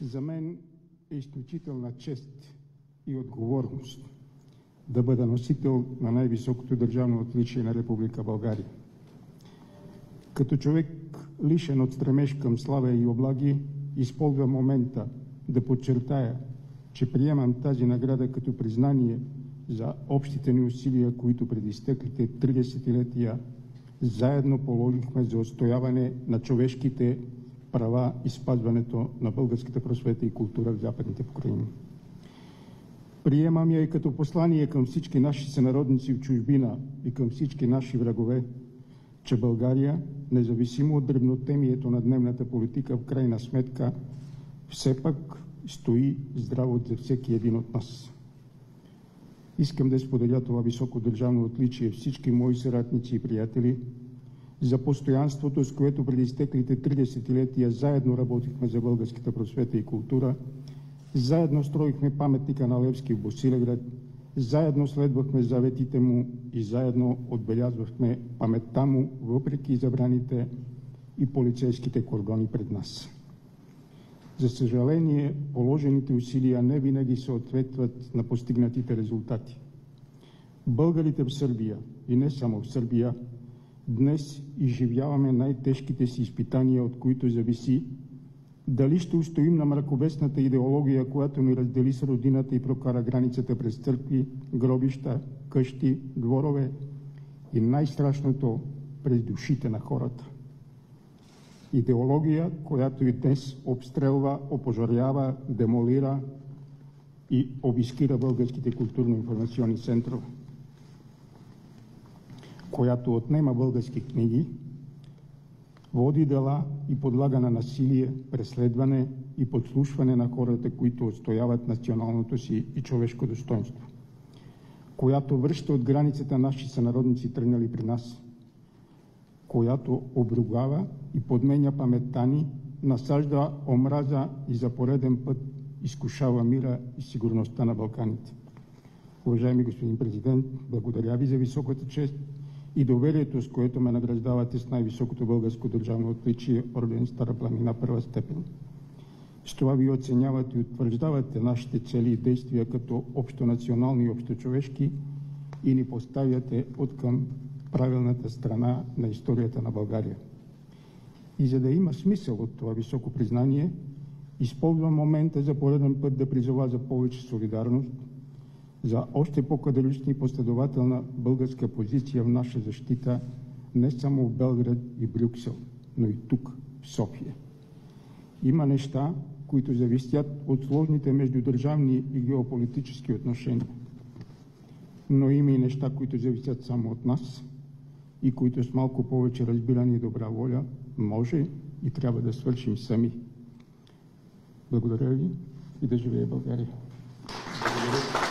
За мен е изключителна чест и отговорност да бъда носител на най-високото държавно отличие на Република България. Като човек, лишен от стремеж към слава и облаги, използвам момента да подчертая, че приемам тази награда като признание за общите ни усилия, които пред изтеклите 3 десетилетия заедно положихме за отстояване на човешките права и спазването на българската просвета и култура в Западните покрайнини. Приемам я и като послание към всички наши сънародници в чужбина и към всички наши врагове, че България, независимо от дребнотемието на дневната политика, в крайна сметка все пак стои здраво за всеки един от нас. Искам да споделя това високо държавно отличие всички мои съратници и приятели за постоянството, с което преди изтеклите 3 десетилетия заедно работихме за българската просвета и култура, заедно строихме паметника на Левски в Босилеград, заедно следвахме заветите му и заедно отбелязвахме паметта му, въпреки забраните и полицейските кордони пред нас. За съжаление, положените усилия не винаги съответстват на постигнатите резултати. Българите в Сърбия, и не само в Сърбия, днес изживяваме най-тежките си изпитания, от които зависи дали ще устоим на мракобесната идеология, която ни раздели с родината и прокара границата през църкви, гробища, къщи, дворове и най-страшното през душите на хората. Идеология, която и днес обстрелва, опожарява, демолира и обискира българските културно-информационни центрове, която отнема български книги, води дела и подлага на насилие, преследване и подслушване на хората, които отстояват националното си и човешко достоинство, която връща от границата наши сънародници, тръгнали при нас, която обругава и подменя паметта ни, насажда омраза и за пореден път изкушава мира и сигурността на Балканите. Уважаеми господин президент, благодаря ви за високата чест и доверието, с което ме награждавате с най-високото българско държавно отличие орден Стара планина първа степен. С това ви оценявате и утвърждавате нашите цели и действия като общонационални и общочовешки и ни поставяте откъм правилната страна на историята на България. И за да има смисъл от това високо признание, използвам момента за пореден път да призова за повече солидарност, за още по-категорична и последователна българска позиция в наша защита не само в Белград и Брюксел, но и тук, в София. Има неща, които зависят от сложните междудържавни и геополитически отношения, но има и неща, които зависят само от нас и които с малко повече разбиране и добра воля може и трябва да свършим сами. Благодаря ви и да живее България! Благодаря.